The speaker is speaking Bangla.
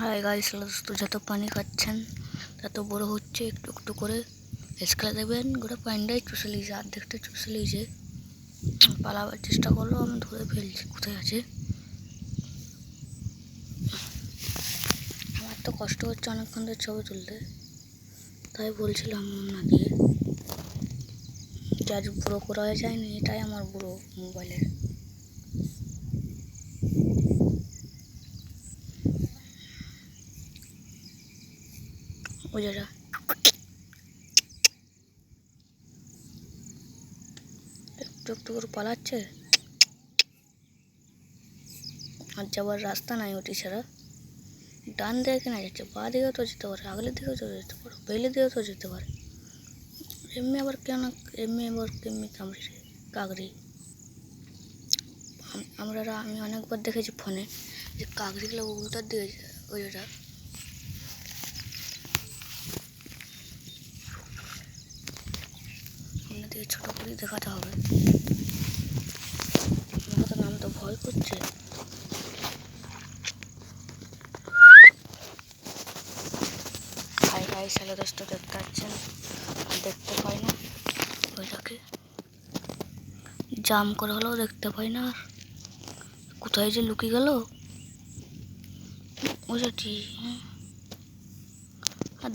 হাই গাইস, তো যত পানি খাচ্ছেন তত বড় হচ্ছে একটু একটু করে। আজকাল দেখবেন গোটা পানিটাই চুষে লিয়েছে, অর্ধেকটা চুষে লিয়েছে। পালাবার চেষ্টা করলো, আমি ধরে ফেলছি। কোথায় আছে? আমার তো কষ্ট হচ্ছে অনেকক্ষণ ধরে ছবি তুলতে, তাই বলছিলাম আপনাকে যে আজ বুড়ো করা যায়নি। এটাই আমার বুড়ো মোবাইলের। ওই যেটা একটু একটু করে পালাচ্ছে, আর যাবার রাস্তা নাই ওটি ছাড়া। ডান দিকে কেনা যাচ্ছে, বা দিকেও তো যেতে পারে, আগলের দিকেও তো যেতে পারে, বেলের দিকেও তো যেতে পারে। এমনি আবার কেমনি কামড়েছে কাকড়ি। আমি অনেকবার দেখেছি ফোনে যে কাকড়িগুলো উল্টার দিকে যায়। ওই যেটা দিকে ছোটো করে দেখাতে হবে। আমার তো নাম তো ভয় করছে। হাই হাই সালে দোস্ত দেখতে পাচ্ছেন, দেখতে পাই না ওইটাকে। জাম করে হলেও দেখতে পাই না। আর কোথায় যে লুকিয়ে গেল ওইটা ঠিক।